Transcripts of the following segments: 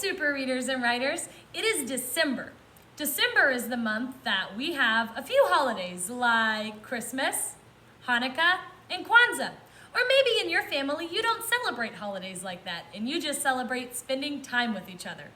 super readers and writers. It is December. December is the month that we have a few holidays like Christmas, Hanukkah, and Kwanzaa. Or maybe in your family you don't celebrate holidays like that and you just celebrate spending time with each other.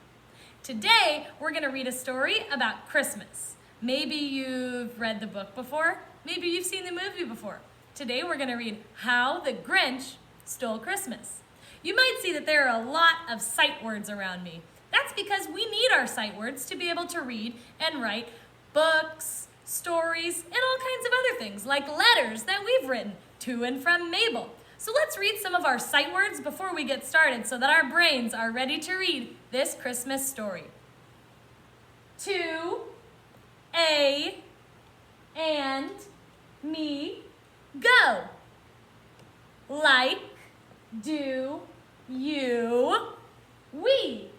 Today we're going to read a story about Christmas. Maybe you've read the book before, maybe you've seen the movie before. Today we're going to read How the Grinch Stole Christmas. You might see that there are a lot of sight words around me. That's because we need our sight words to be able to read and write books, stories, and all kinds of other things like letters that we've written to and from Mabel. So let's read some of our sight words before we get started so that our brains are ready to read this Christmas story. To, a, and, me, go. Like, do, you, we.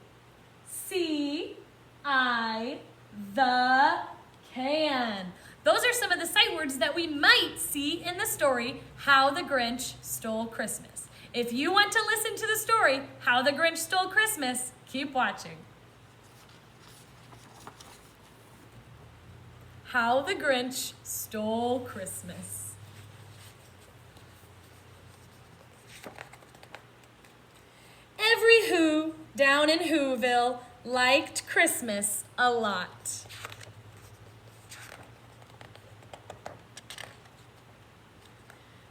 See, I, the, can. Those are some of the sight words that we might see in the story, How the Grinch Stole Christmas. If you want to listen to the story, How the Grinch Stole Christmas, keep watching. How the Grinch Stole Christmas. Every Who down in Whoville liked Christmas a lot.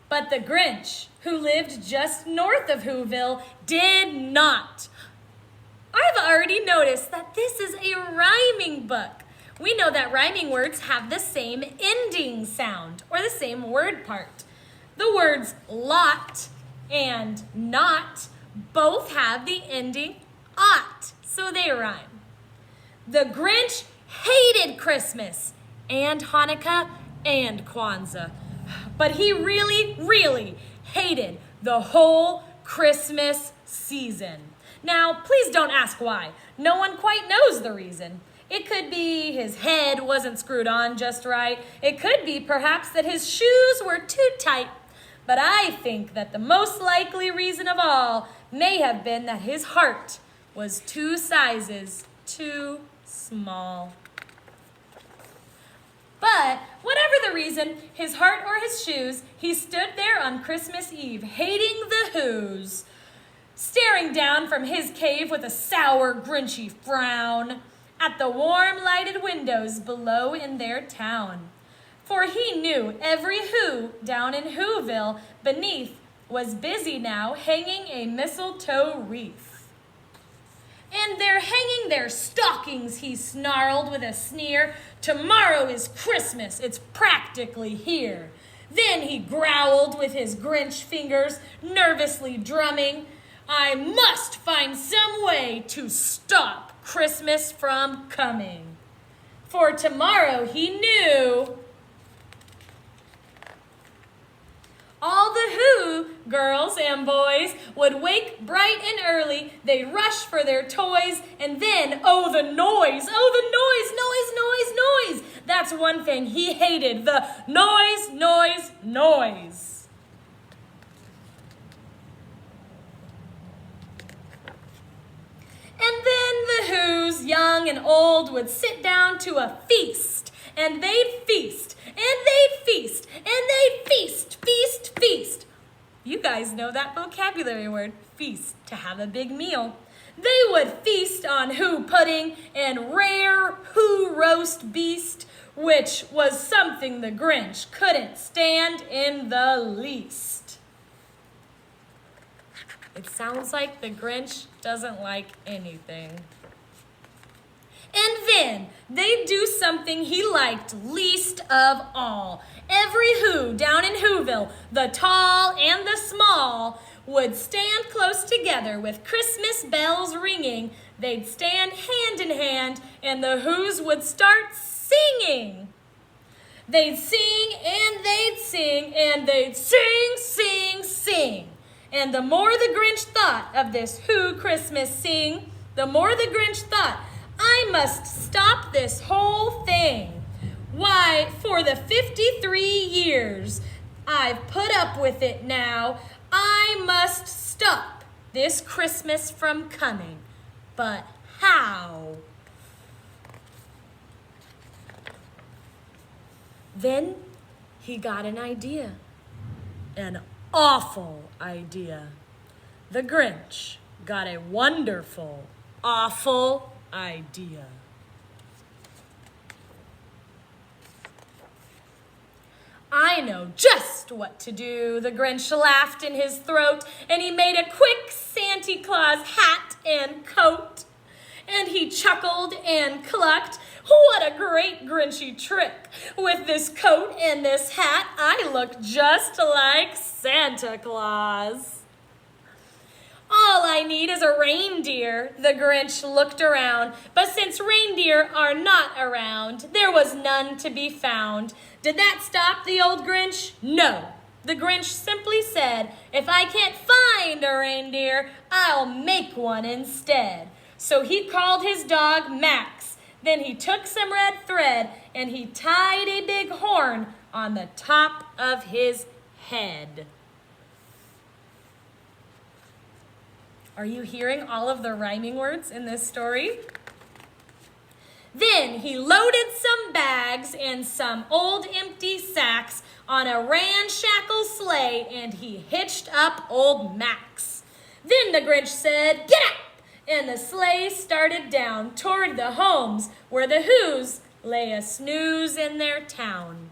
But the Grinch, who lived just north of Whoville, did not. I've already noticed that this is a rhyming book. We know that rhyming words have the same ending sound, or the same word part. The words lot and not both have the ending "ot," so they rhyme. The Grinch hated Christmas and Hanukkah and Kwanzaa, but he really, really hated the whole Christmas season. Now, please don't ask why. No one quite knows the reason. It could be his head wasn't screwed on just right. It could be perhaps that his shoes were too tight. But I think that the most likely reason of all may have been that his heart was 2 sizes too small. But whatever the reason, his heart or his shoes, he stood there on Christmas Eve, hating the Whos, staring down from his cave with a sour, grinchy frown at the warm lighted windows below in their town. For he knew every Who down in Whoville beneath was busy now hanging a mistletoe wreath. And they're hanging their stockings, he snarled with a sneer. Tomorrow is Christmas, it's practically here. Then he growled with his Grinch fingers, nervously drumming. I must find some way to stop Christmas from coming. For tomorrow, he knew, all the Who girls and boys would wake bright and early. They'd rush for their toys, and then, oh, the noise, noise. That's one thing he hated, the noise. And then the Whos, young and old, would sit down to a feast, and they'd feast, and they'd feast, and they'd feast. You guys know that vocabulary word, feast, to have a big meal. They would feast on Who pudding and rare Who roast beast, which was something the Grinch couldn't stand in the least. It sounds like the Grinch doesn't like anything. And then they'd do something he liked least of all. Every Who down in Whoville, the tall and the small, would stand close together with Christmas bells ringing. They'd stand hand in hand, and the Whos would start singing. They'd sing, and they'd sing, and they'd sing. And the more the Grinch thought of this Who Christmas sing, the more the Grinch thought, I must stop this whole thing. Why, for the 53 years I've put up with it now, I must stop this Christmas from coming. But Pow! Then he got an idea. An awful idea. The Grinch got a wonderful, awful idea. I know just what to do, the Grinch laughed in his throat, and he made a quick Santa Claus hat and coat. And he chuckled and clucked. What a great Grinchy trick! With this coat and this hat, I look just like Santa Claus. All I need is a reindeer, the Grinch looked around, but since reindeer are not around, there was none to be found. Did that stop the old Grinch? No. The Grinch simply said, if I can't find a reindeer, I'll make one instead. So he called his dog Max. Then he took some red thread and he tied a big horn on the top of his head. Are you hearing all of the rhyming words in this story? Then he loaded some bags and some old empty sacks on a ramshackle sleigh and he hitched up old Max. Then the Grinch said, "Get up!" And the sleigh started down toward the homes where the Who's lay a snooze in their town.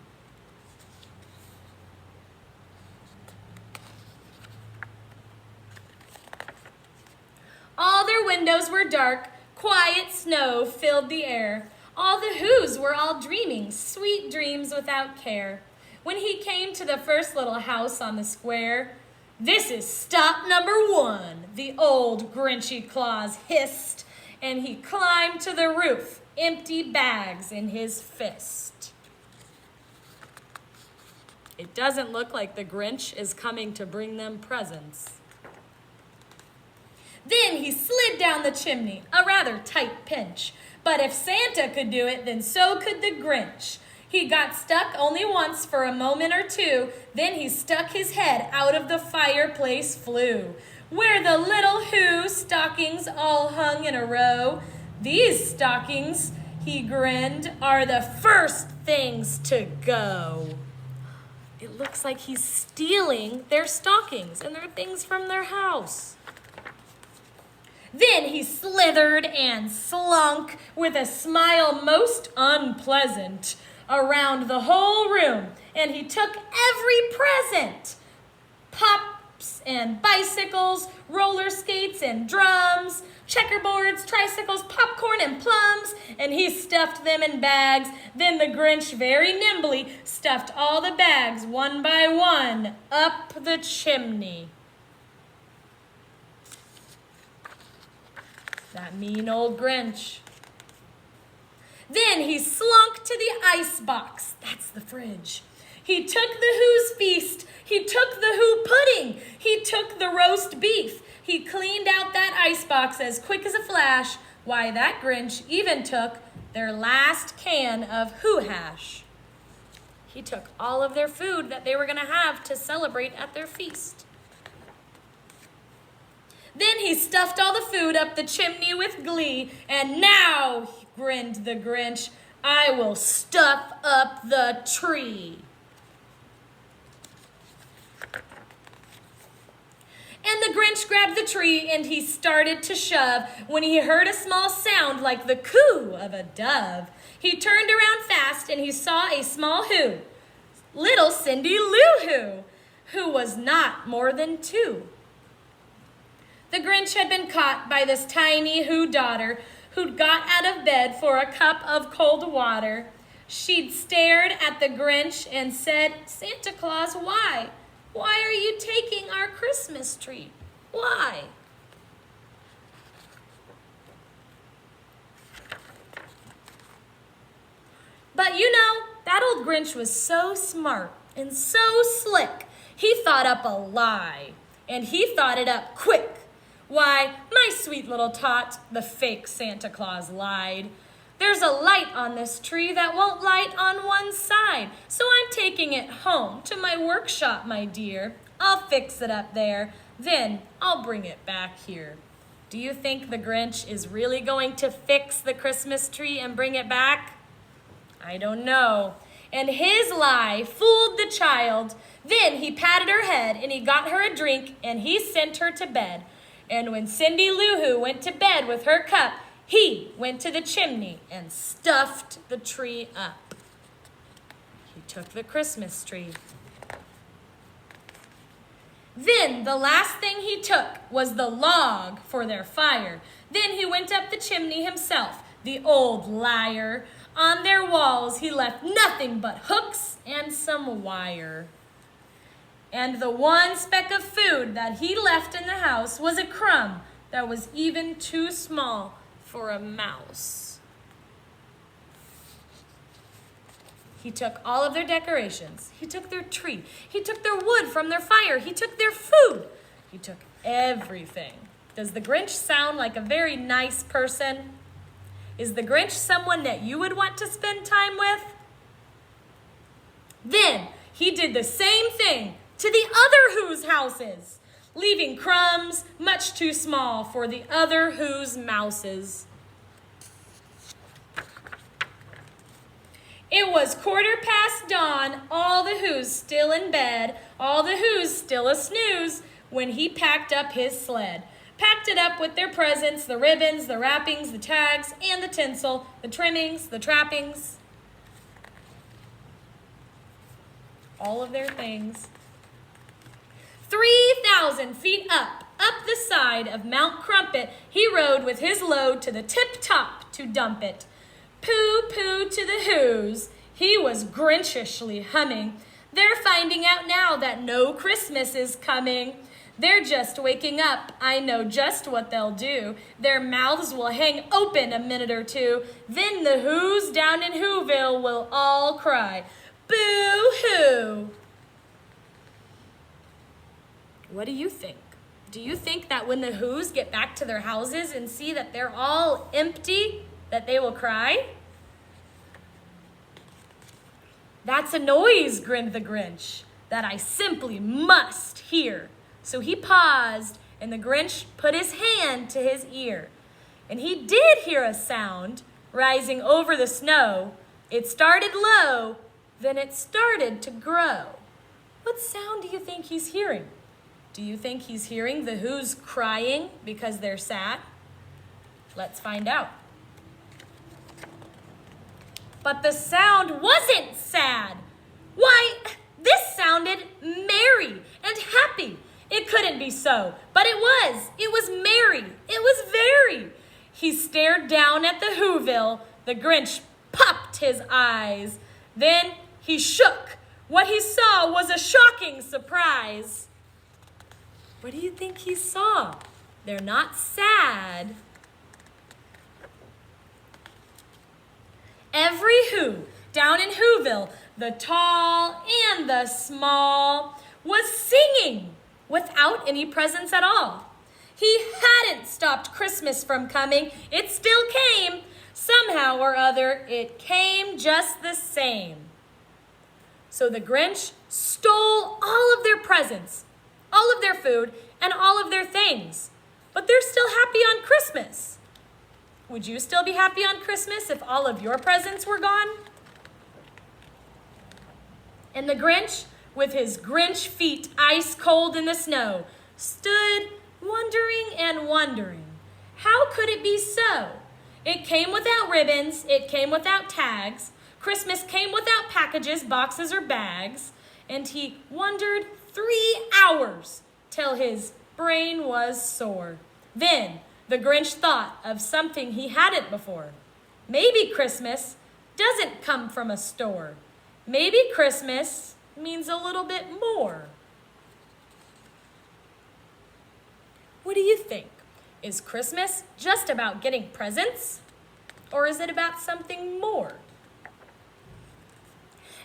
All their windows were dark, quiet snow filled the air. All the Who's were all dreaming, sweet dreams without care. When he came to the first little house on the square, "This is stop number 1, the old Grinchy Claus hissed, and he climbed to the roof, empty bags in his fist. It doesn't look like the Grinch is coming to bring them presents. Then he slid down the chimney, a rather tight pinch. But if Santa could do it, then so could the Grinch. He got stuck only once for a moment or two, then he stuck his head out of the fireplace flue, where the little Who stockings all hung in a row. These stockings, he grinned, are the first things to go. It looks like he's stealing their stockings and their things from their house. Then he slithered and slunk with a smile most unpleasant around the whole room, and he took every present. Pops and bicycles, roller skates and drums, checkerboards, tricycles, popcorn and plums, and he stuffed them in bags. Then the Grinch very nimbly stuffed all the bags one by one up the chimney. That mean old Grinch. Then he slunk to the ice box. That's the fridge. He took the Who's feast. He took the Who pudding. He took the roast beef. He cleaned out that ice box as quick as a flash. Why, that Grinch even took their last can of Who hash. He took all of their food that they were going to have to celebrate at their feast. Then he stuffed all the food up the chimney with glee, and now, grinned the Grinch, I will stuff up the tree. And the Grinch grabbed the tree and he started to shove when he heard a small sound like the coo of a dove. He turned around fast and he saw a small Who, little Cindy Lou Who was not more than 2. The Grinch had been caught by this tiny Who daughter who'd got out of bed for a cup of cold water. She'd stared at the Grinch and said, Santa Claus, why? Why are you taking our Christmas tree? Why? But you know, that old Grinch was so smart and so slick. He thought up a lie, and he thought it up quick. Why, my sweet little tot, the fake Santa Claus lied. There's a light on this tree that won't light on one side, so I'm taking it home to my workshop, my dear. I'll fix it up there, then I'll bring it back here. Do you think the Grinch is really going to fix the Christmas tree and bring it back? I don't know. And his lie fooled the child. Then he patted her head and he got her a drink and he sent her to bed. And when Cindy Lou Who went to bed with her cup, he went to the chimney and stuffed the tree up. He took the Christmas tree. Then the last thing he took was the log for their fire. Then he went up the chimney himself, the old liar. On their walls he left nothing but hooks and some wire. And the one speck of food that he left in the house was a crumb that was even too small for a mouse. He took all of their decorations. He took their tree. He took their wood from their fire. He took their food. He took everything. Does the Grinch sound like a very nice person? Is the Grinch someone that you would want to spend time with? Then he did the same thing to the other Who's houses, leaving crumbs much too small for the other Who's mouses. It was 15:15 dawn, all the Who's still in bed, all the Who's still a snooze, when he packed up his sled. Packed it up with their presents, the ribbons, the wrappings, the tags, and the tinsel, the trimmings, the trappings. All of their things. 3,000 feet up the side of Mount Crumpet, he rode with his load to the tip-top to dump it. Pooh-pooh to the Who's, he was Grinchishly humming. They're finding out now that no Christmas is coming. They're just waking up, I know just what they'll do. Their mouths will hang open a minute or two. Then the Who's down in Whoville will all cry, boo-hoo. What do you think? Do you think that when the Who's get back to their houses and see that they're all empty, that they will cry? That's a noise, grinned the Grinch, that I simply must hear. So he paused, and the Grinch put his hand to his ear. And he did hear a sound rising over the snow. It started low, then it started to grow. What sound do you think he's hearing? Do you think he's hearing the Who's crying because they're sad? Let's find out. But the sound wasn't sad. Why, this sounded merry and happy. It couldn't be so, but it was. It was merry. It was very. He stared down at the Whoville. The Grinch popped his eyes. Then he shook. What he saw was a shocking surprise. What do you think he saw? They're not sad. Every Who down in Whoville, the tall and the small, was singing without any presents at all. He hadn't stopped Christmas from coming. It still came. Somehow or other, it came just the same. So the Grinch stole all of their presents, all of their food, and all of their things. But they're still happy on Christmas. Would you still be happy on Christmas if all of your presents were gone? And the Grinch, with his Grinch feet ice cold in the snow, stood wondering and wondering. How could it be so? It came without ribbons, it came without tags. Christmas came without packages, boxes, or bags. And he wondered 3 hours till his brain was sore. Then the Grinch thought of something he hadn't before. Maybe Christmas doesn't come from a store. Maybe Christmas means a little bit more. What do you think? Is Christmas just about getting presents? Or is it about something more?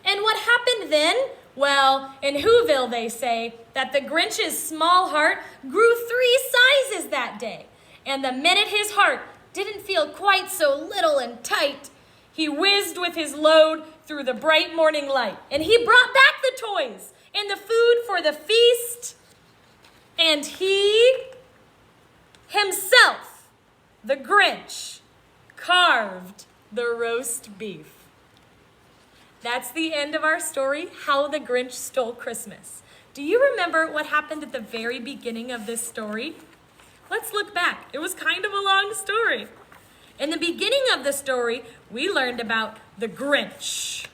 And what happened then? Well, in Whoville they say that the Grinch's small heart grew 3 sizes that day. And the minute his heart didn't feel quite so little and tight, he whizzed with his load through the bright morning light. And he brought back the toys and the food for the feast. And he himself, the Grinch, carved the roast beef. That's the end of our story, How the Grinch Stole Christmas. Do you remember what happened at the very beginning of this story? Let's look back. It was kind of a long story. In the beginning of the story, we learned about the Grinch,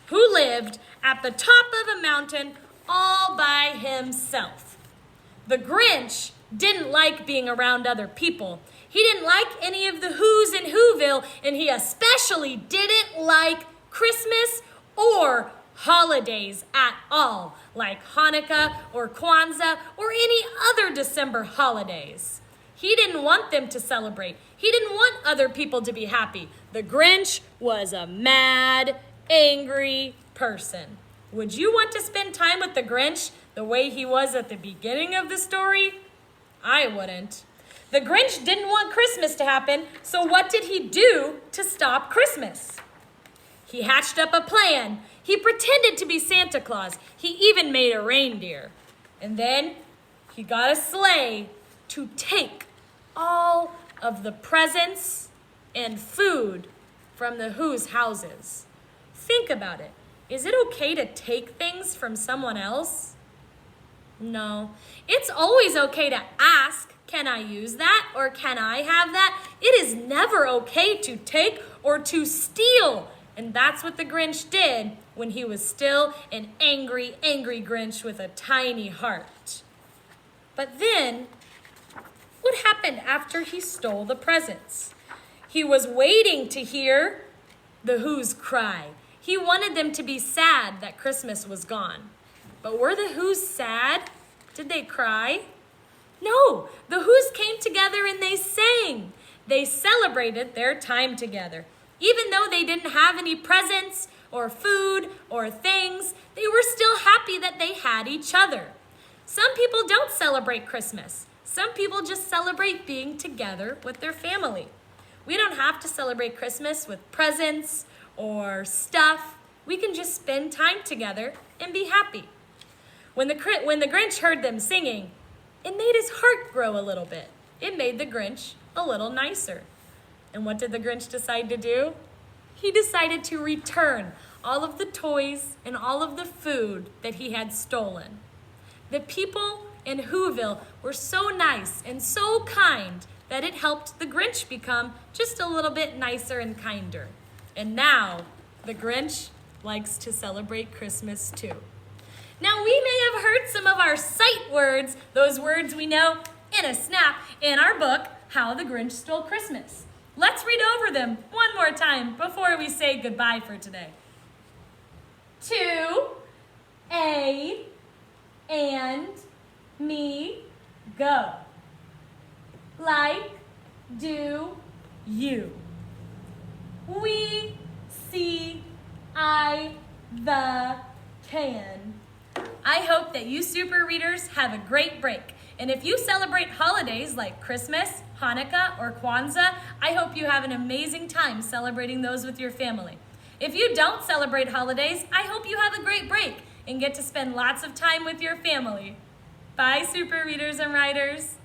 who lived at the top of a mountain all by himself. The Grinch didn't like being around other people. He didn't like any of the Who's in Whoville, and he especially didn't like Christmas or holidays at all, like Hanukkah or Kwanzaa or any other December holidays. He didn't want them to celebrate. He didn't want other people to be happy. The Grinch was a mad, angry person. Would you want to spend time with the Grinch the way he was at the beginning of the story? I wouldn't. The Grinch didn't want Christmas to happen, so what did he do to stop Christmas? He hatched up a plan. He pretended to be Santa Claus. He even made a reindeer. And then he got a sleigh to take all of the presents and food from the Who's houses. Think about it. Is it okay to take things from someone else? No. It's always okay to ask, can I use that or can I have that? It is never okay to take or to steal. And that's what the Grinch did when he was still an angry, angry Grinch with a tiny heart. But then, what happened after he stole the presents? He was waiting to hear the Who's cry. He wanted them to be sad that Christmas was gone. But were the Who's sad? Did they cry? No, the Who's came together and they sang. They celebrated their time together. Even though they didn't have any presents or food or things, they were still happy that they had each other. Some people don't celebrate Christmas. Some people just celebrate being together with their family. We don't have to celebrate Christmas with presents or stuff. We can just spend time together and be happy. When the Grinch heard them singing, it made his heart grow a little bit. It made the Grinch a little nicer. And what did the Grinch decide to do? He decided to return all of the toys and all of the food that he had stolen. The people in Whoville were so nice and so kind that it helped the Grinch become just a little bit nicer and kinder. And now, the Grinch likes to celebrate Christmas too. Now, we may have heard some of our sight words, those words we know in a snap, in our book, How the Grinch Stole Christmas. Let's read over them one more time before we say goodbye for today. To, a, and, me, go. Like, do, you. We, see, I, the, can. I hope that you super readers have a great break. And if you celebrate holidays like Christmas, Hanukkah, or Kwanzaa, I hope you have an amazing time celebrating those with your family. If you don't celebrate holidays, I hope you have a great break and get to spend lots of time with your family. Bye, super readers and writers.